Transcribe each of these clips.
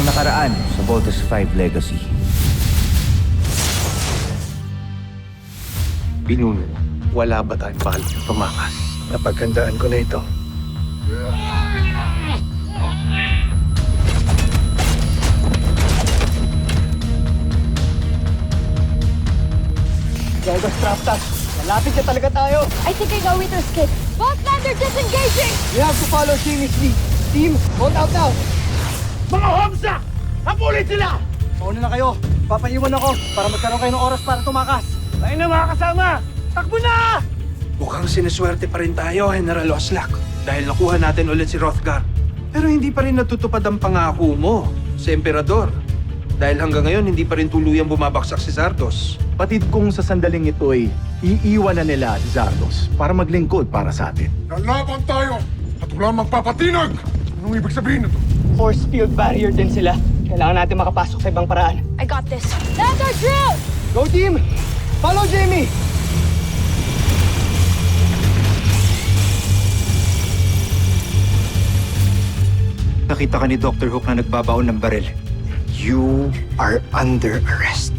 nakaraan sa Voltes 5 Legacy. Pinuno, wala ba tayong pahal ng tumakas? Napaghandaan ko na ito. Gagos Traptas, malapit na talaga tayo. I think I know Wither's kit. Both men are disengaging! We have to follow Jimmy's lead. Team, hold out now. Mga Homsa! Habulin sila! Mauna na kayo. Papaiwan ako para magkaroon kayo ng oras para tumakas. Tayo na mga kasama! Takbo na! Mukhang sinuswerte pa rin tayo, General Oslak. Dahil nakuha natin ulit si Hrothgar. Pero hindi pa rin natutupad ang pangako mo sa Emperador. Dahil hanggang ngayon, hindi pa rin tuluyang bumabaksak si Zardos. Patid kong sa sandaling ito ay iiwan na nila si Zardos para maglingkod para sa atin. Lalaban tayo at wala magpapatinag! Anong ibig sabihin nito? Force field barrier din sila. Kailangan natin makapasok sa ibang paraan. I got this. Lander drill! Go team! Follow Jamie! Nakita ka ni Dr. Hook na nagbabaon ng baril. You are under arrest.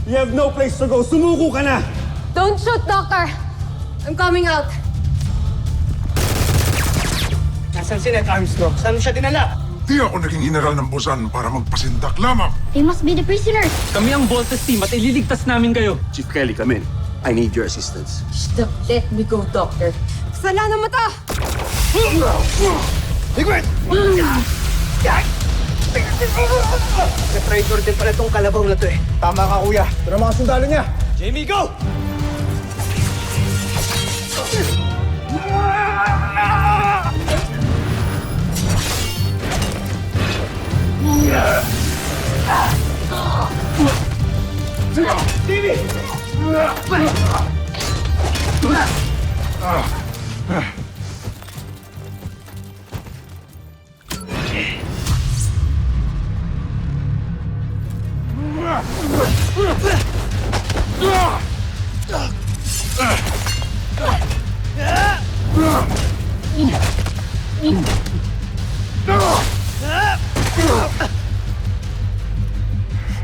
You have no place to go. Sumuko ka na! Don't shoot, Doctor! I'm coming out. Nasaan si Ned Armstrong? Saan siya dinala? Di ako naging general ng Busan para magpasindak lamang. They must be the prisoners. Kami ang Voltes team at ililigtas namin kayo. Chief Kelly, come in. I need your assistance. Stop. Let me go, Doctor. Sala na mata! Ligwit! May traitor din pala itong kalabaw na to eh. Tama ka, kuya. Ito na mga sundalo niya. Jamie, go!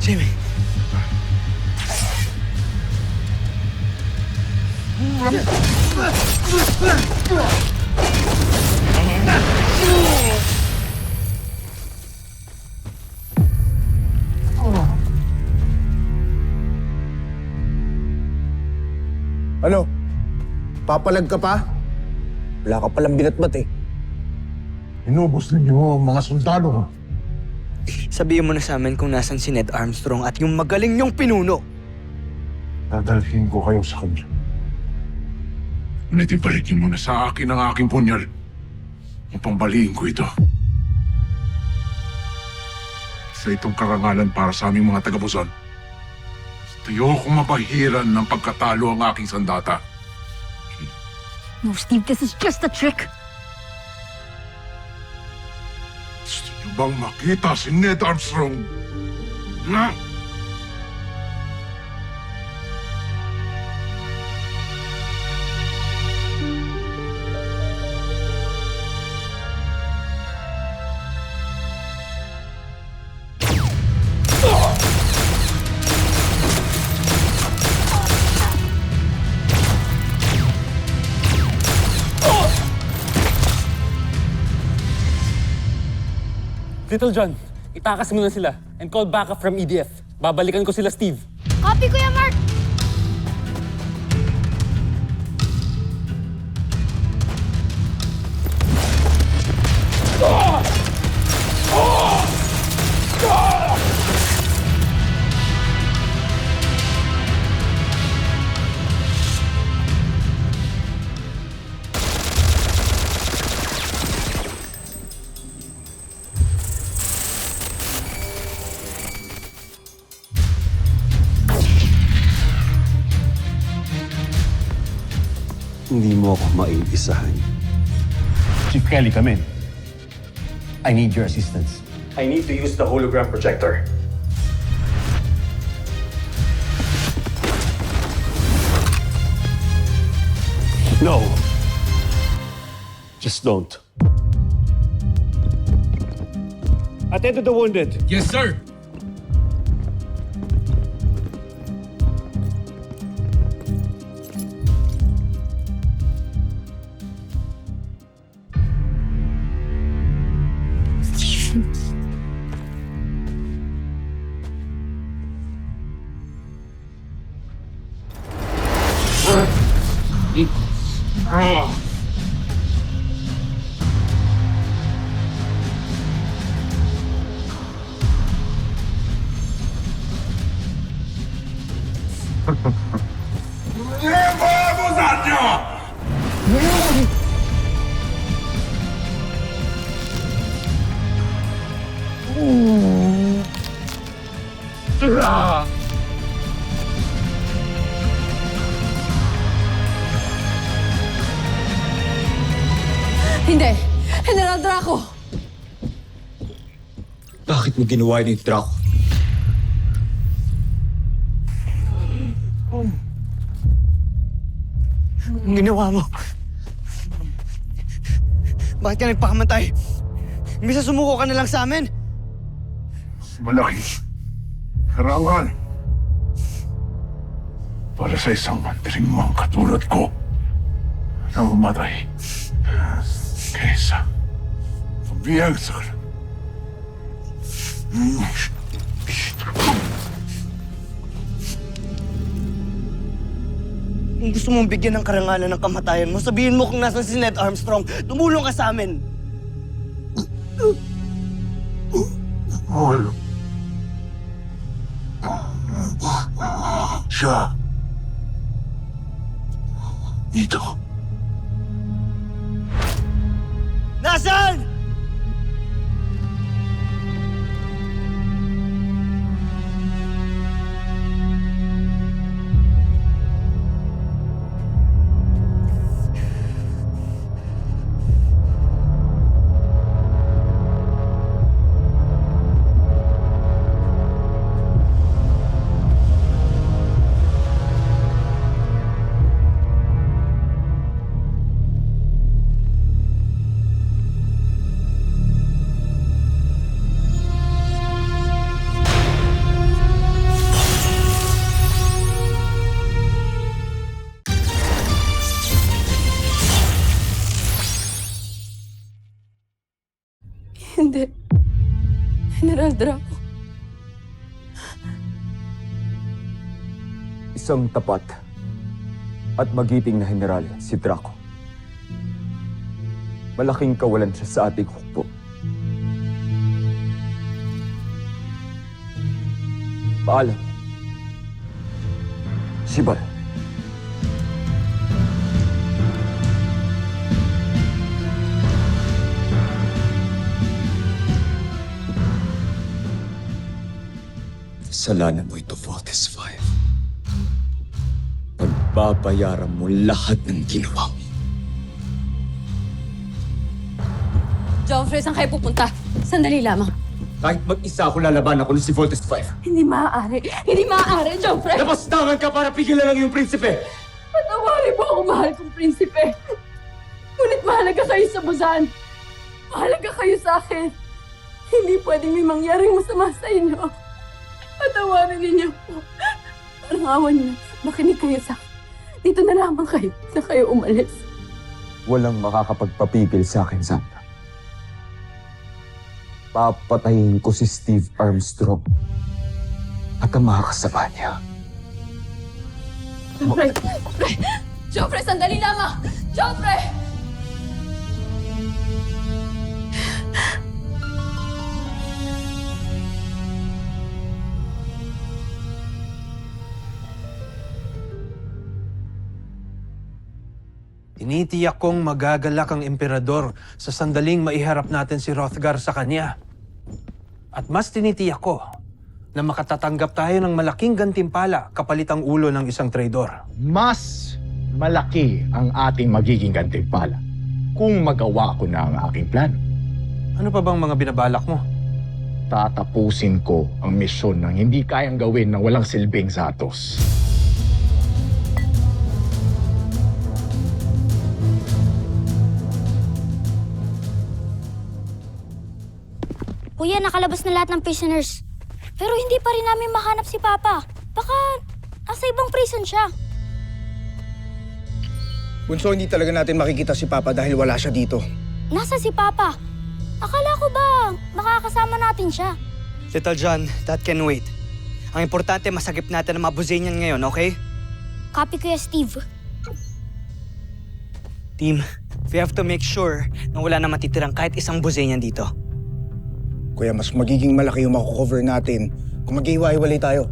Jamie. Ano? Papalag ka pa? Wala ka palang binatbat eh. Inubos ninyo ang mga sundalo. Sabihin mo na sa amin kung nasan si Ned Armstrong at yung magaling niyong pinuno. Dadalhin ko kayo sa kanya. Ngunit ibalik niyo muna sa akin ang aking punyal upang baliin ko ito. Sa itong karangalan para sa aming mga taga-Busan. Tayo kong mapahiran ng pagkatalo ang aking sandata. No, Steve, this is just a trick. Gusto niyo bang makita si Ned Armstrong? Na? Little John, itakas mo na sila and call backup from EDF. Babalikan ko sila, Steve. Copy, Kuya Mark! Hindi mo ako maiisahan. Chief Kelly, come in. I need your assistance. I need to use the hologram projector. No. Just don't. Attend to the wounded. Yes, sir! Hindi! General Draco! Bakit mo ginawa ni Draco? Ang ginawa mo. Bakit ka nagpakamatay? Imbis na sumuko ka na lang sa amin. Malaki. Karangal. Para sa isang mantiring mo katulad ko na mamatay kaysa pabiyag sa kalan. Kung gusto mong bigyan ng karangalan ng kamatayan mo, sabihin mo kung nasan si Ned Armstrong. Tumulong ka sa amin. Mahal. Siya. Dito. Nasaan? Hindi. General Draco. Isang tapat at magiting na general si Draco. Malaking kawalan siya sa ating hukbo. Paalam. Sibal. Kasalanan mo ito, Voltes 5. Pagbabayaran mo lahat ng ginawa mo. Joffrey, saan kayo pupunta? Sandali lamang. Kahit mag-isa ako lalaban ako si Voltes 5. Hindi maaari. Hindi maaari, Joffrey! Napastangan ka para pigilan lang yung prinsipe! Patawarin mo ako, mahal kong prinsipe. Ngunit mahalaga kayo sa Buzan. Mahalaga kayo sa akin. Hindi pwedeng may mangyaring masama sa inyo. Patawarin ninyo po. Parang awan niyo na. Makinig kayo sa akin. Dito na lamang kayo. Na kayo umalis. Walang makakapagpapigil sa akin, Sandra. Papatayin ko si Steve Armstrong at ang mga kasama niya. Joffrey! Joffrey! Joffrey, sandali lamang! Joffrey! Tinitiyak kong magagalak ang emperador sa sandaling maiharap natin si Hrothgar sa kanya. At mas tinitiyak ko na makatatanggap tayo ng malaking gantimpala kapalit ang ulo ng isang traidor. Mas malaki ang ating magiging gantimpala kung magawa ko na ang aking plano. Ano pa bang mga binabalak mo? Tatapusin ko ang misyon ng hindi kayang gawin ng walang silbing Zatos. Kuya, nakalabas na lahat ng prisoners. Pero hindi pa rin namin mahanap si Papa. Baka nasa ibang prison siya. Bunso, hindi talaga natin makikita si Papa dahil wala siya dito. Nasa si Papa? Akala ko ba makakasama natin siya? Little John, that can wait. Ang importante, masagip natin ang mga Buzanian ngayon, okay? Copy, Kuya Steve. Team, we have to make sure na wala na matitirang kahit isang Buzanian dito. Kuya, mas magiging malaki yung makukover natin kung mag-iwa-iwalay tayo.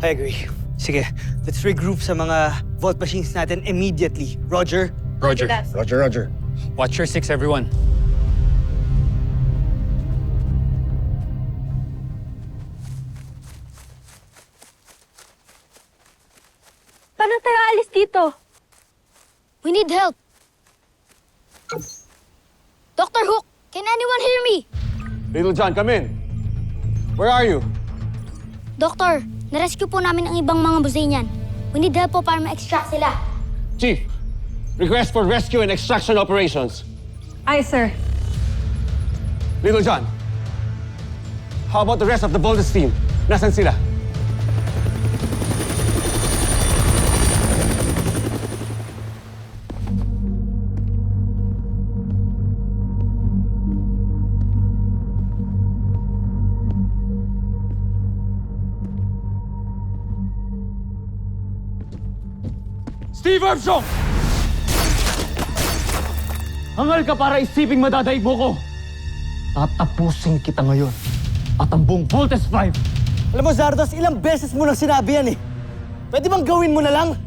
I agree. Sige, let's regroup sa mga vault machines natin immediately. Roger? Roger. Roger, Roger. Watch your six, everyone. Paano tayo alis dito? We need help. Dr. Hook, can anyone hear me? Little John, come in. Where are you? Doktor, narescue po namin ang ibang mga Buzanian. We need help po para ma-extract sila. Chief, request for rescue and extraction operations. Aye, sir. Little John, how about the rest of the Voltes team? Nasaan sila? Steve Armstrong! Hangal ka para isiping madadaig mo ko. Tatapusin kita ngayon. At ang buong Voltes 5. Alam mo, Zardos, ilang beses mo nang sinabi yan eh. Pwede bang gawin mo na lang?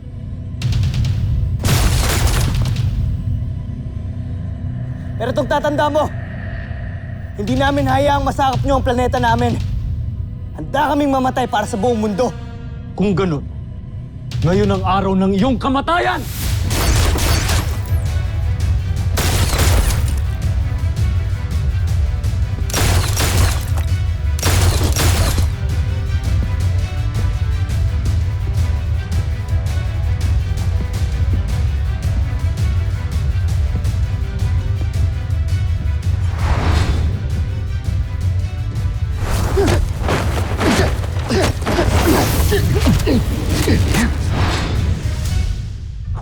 Pero itong tatanda mo, hindi namin hayaang masakop niyo ang planeta namin. Handa kaming mamatay para sa buong mundo. Kung ganun, ngayon ang araw ng iyong kamatayan!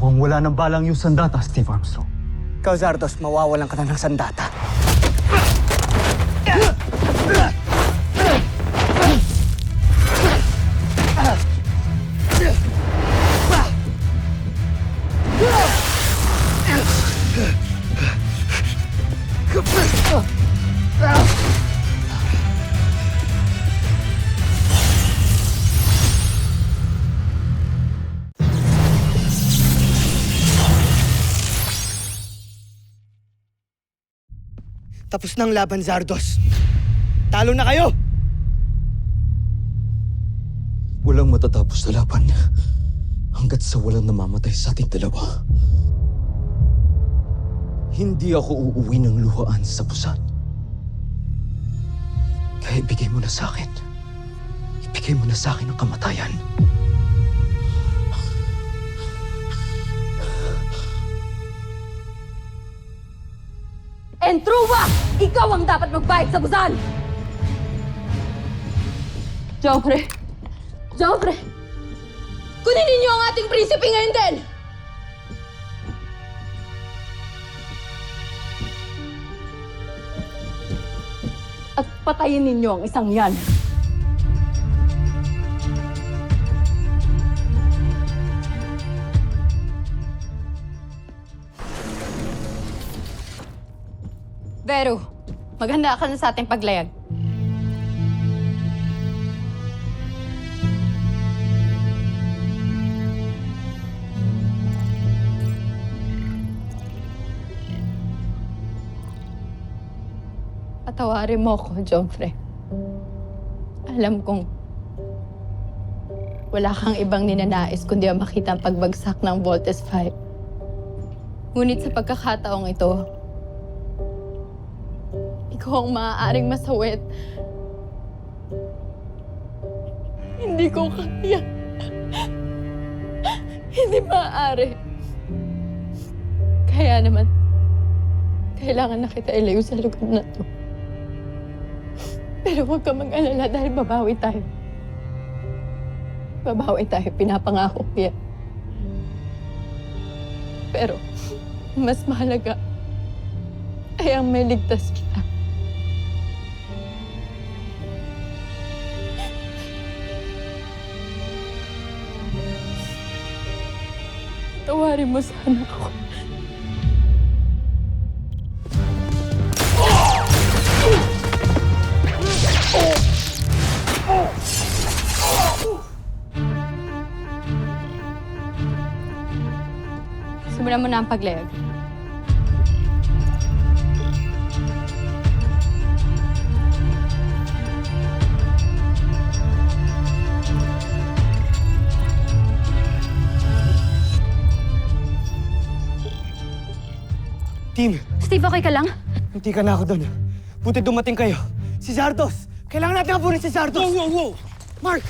Mukhang wala nang balang yung sandata, Steve Armstrong. Ikaw, Zardos, mawawalan ka na ng sandata. Tapos na ang laban, Zardos. Talo na kayo! Walang matatapos na laban hanggat sa walang namamatay sa ating dalawa. Hindi ako uuwi ng luhaan sa Busan. Kaya ibigay mo na sa akin. Ibigay mo na sa akin ang kamatayan. Entruwa! Ikaw ang dapat magbayad sa Busan! Joffrey! Joffrey! Kunin ninyo ang ating prinsipe ngayon din! At patayin ninyo ang isang yan. Vero, maghanda ka na sa ating paglayag. Patawarin mo ako, Joffrey. Alam kong wala kang ibang ninanais kundi ang makita ang pagbagsak ng Voltes 5. Ngunit sa pagkakataong ito, ikaw ang maaaring masawit. Hindi ko kaya. Hindi maaari. Kaya naman, kailangan na kita ilayo sa lugar na to. Pero huwag ka mag-alala dahil babawi tayo. Babawi tayo, pinapangako ko yan. Pero, mas mahalaga ay ang may ligtas kita. Tawarin mo sana ako. Simulan mo na ang paglayag. Team, Steve, okay ka lang? hindi ka na ako doon. Buti dumating kayo. Si Zardos! Kailangan natin hapunin si Zardos! Whoa! Mark!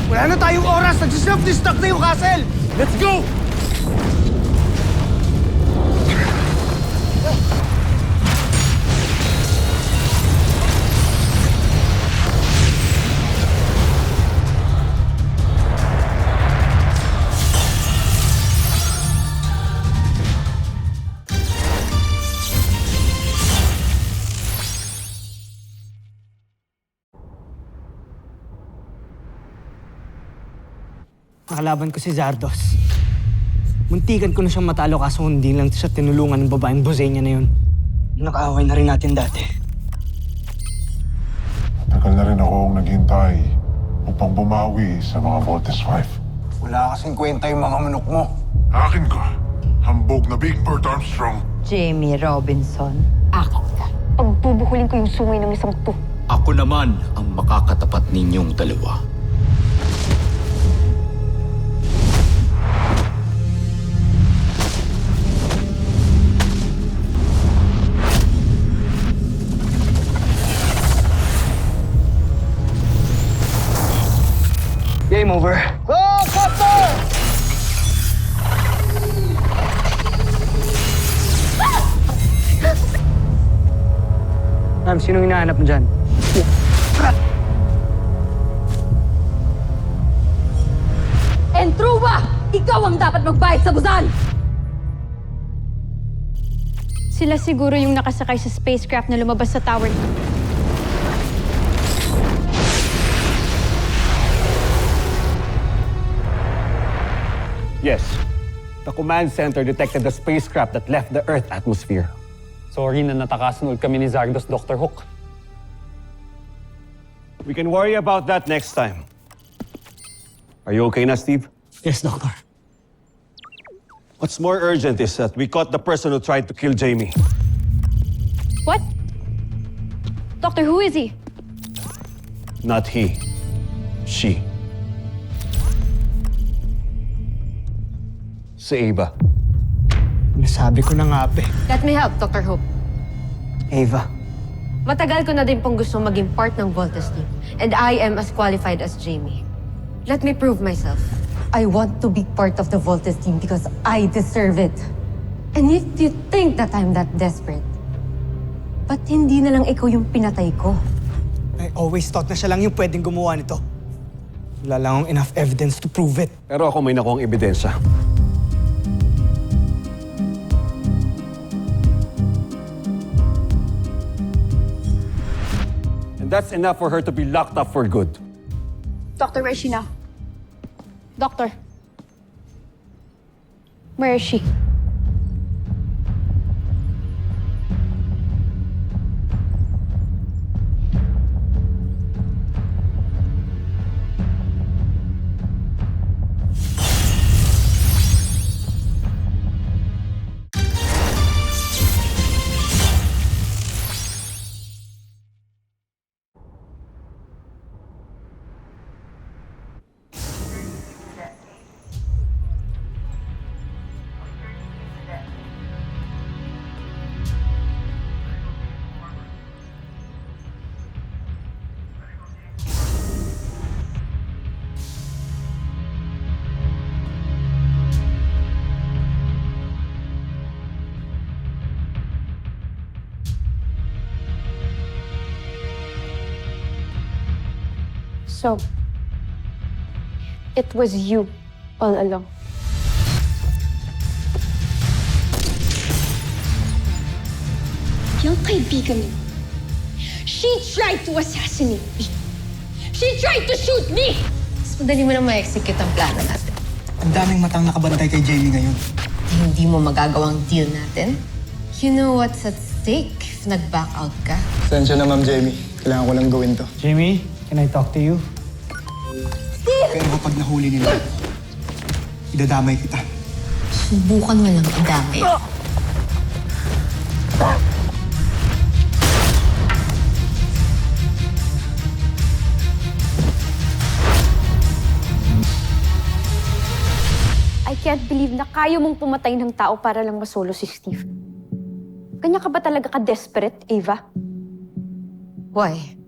Wala na tayong oras! Nag-self-destruct na yung castle! Let's go! Nakalaban ko si Zardos. Muntikan ko na siyang matalo kaso hindi lang siya tinulungan ng babaeng Bosenia na yun. Nakaaway na rin natin dati. Tagal na rin akong naghintay upang bumawi sa mga Voltes 5. Wala kasing kwenta yung mga manok mo. Akin ka, hambog na Big Bird Armstrong. Jamie Robinson, akin ka. Pagbubuhulin ko yung sungay ng isang to. Ako naman ang makakatapat ninyong dalawa. Game over. Go, Copter! Ma'am, sinong hinahanap mo dyan? Entruwa! Ikaw ang dapat magbayad sa Busan! Sila siguro yung nakasakay sa spacecraft na lumabas sa tower. Yes. The command center detected the spacecraft that left the Earth atmosphere. Sorry na natakasunod kami ni Zardos, Dr. Hook. We can worry about that next time. Are you okay na, Steve? Yes, Doctor. What's more urgent is that we caught the person who tried to kill Jamie. What? Doctor, who is he? Not he. She. Si Ava. Nasabi ko na nga, pe. Let me help, Dr. Hope. Ava, Matagal ko na din pong gusto maging part ng Voltes team. And I am as qualified as Jamie. Let me prove myself. I want to be part of the Voltes team because I deserve it. And if you think that I'm that desperate, ba't hindi na lang ikaw yung pinatay ko? I always thought na siya lang yung pwedeng gumawa nito. Wala lang akong enough evidence to prove it. Pero ako may nakuhang ebidensya. And that's enough for her to be locked up for good. Doctor, where is she now? Doctor. Where is she? So, it was you all along. Yung kaibigan mo, she tried to assassinate me. She tried to shoot me! Mas madali mo na ma-execute ang plano natin. Ang daming matang nakabantay kay Jamie ngayon. Hindi mo magagawang deal natin. You know what's at stake if nag-back out ka? Sensya na, Ma'am Jamie. Kailangan ko lang gawin to. Jamie, can I talk to you? Pero kapag nahuli nila, idadamay kita. Subukan mo lang idamay. I can't believe na kaya mong pumatay ng tao para lang masolo si Steve. Kanya ka ba talaga ka-desperate, Ava? Why?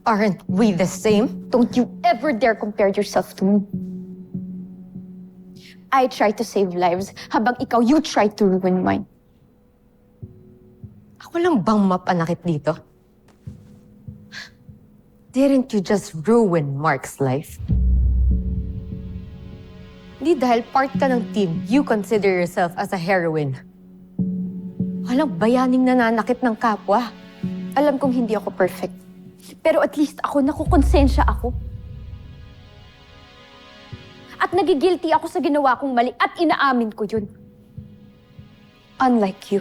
Aren't we the same? Don't you ever dare compare yourself to me. I try to save lives, habang ikaw, you try to ruin mine. Ako lang bang mapanakit dito? Didn't you just ruin Mark's life? Hindi dahil part ka ng team, you consider yourself as a heroine. Walang bayaning nananakit ng kapwa. Alam kong hindi ako perfect. Pero at least ako, nakukonsensya ako. At nagigilty ako sa ginawa kong mali at inaamin ko yun. Unlike you.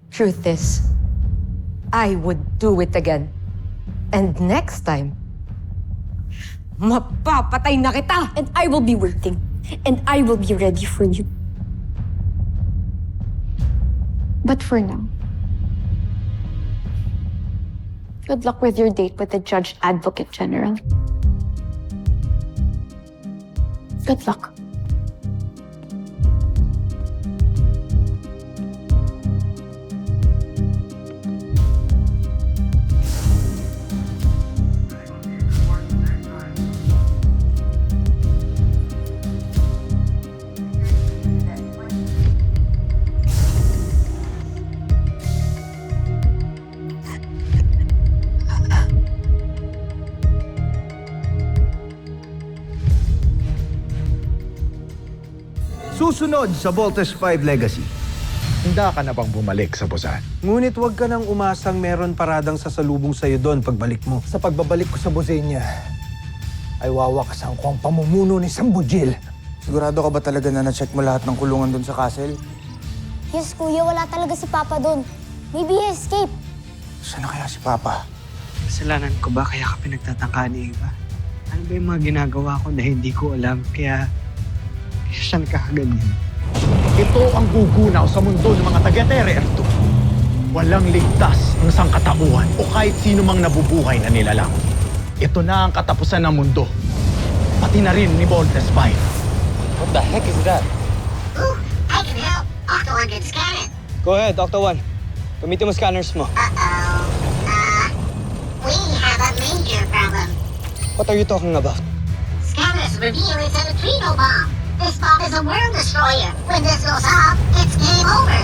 Truth is, I would do it again. And next time, mapapatay na kita! And I will be waiting. And I will be ready for you. But for now, good luck with your date with the Judge Advocate General. Good luck. Susunod sa Voltes 5 Legacy. Handa ka na bang bumalik sa Busan? Ngunit huwag ka nang umasang meron paradang sasalubong sa'yo doon pagbalik mo. Sa pagbabalik ko sa Bosenia, ay wawakasan ko ang pamumuno ni Sambujil. Sigurado ka ba talaga na na-check mo lahat ng kulungan doon sa castle? Yes, kuya, wala talaga si Papa doon. Maybe he escaped. Saan na kaya si Papa? Kasalanan ko ba kaya ka pinagtatangka ni Eva? Ano ba yung mga ginagawa ko na hindi ko alam? Kaya siya nagkakaganyan. Ito ang gugunaw sa mundo ng mga taga-Tererto. Walang ligtas ang sangkatauhan o kahit sino mang nabubuhay na nilalang. Ito na ang katapusan ng mundo. Pati na rin ni Voltes 5. What the heck is that? Ooh, I can help. Octo 1 can scan it. Go ahead, Octo 1. Gamitin mo scanners mo. We have a major problem. What are you talking about? Scanners reveal it's a neutrino bomb. This bomb is a world destroyer. When this goes off, it's game over.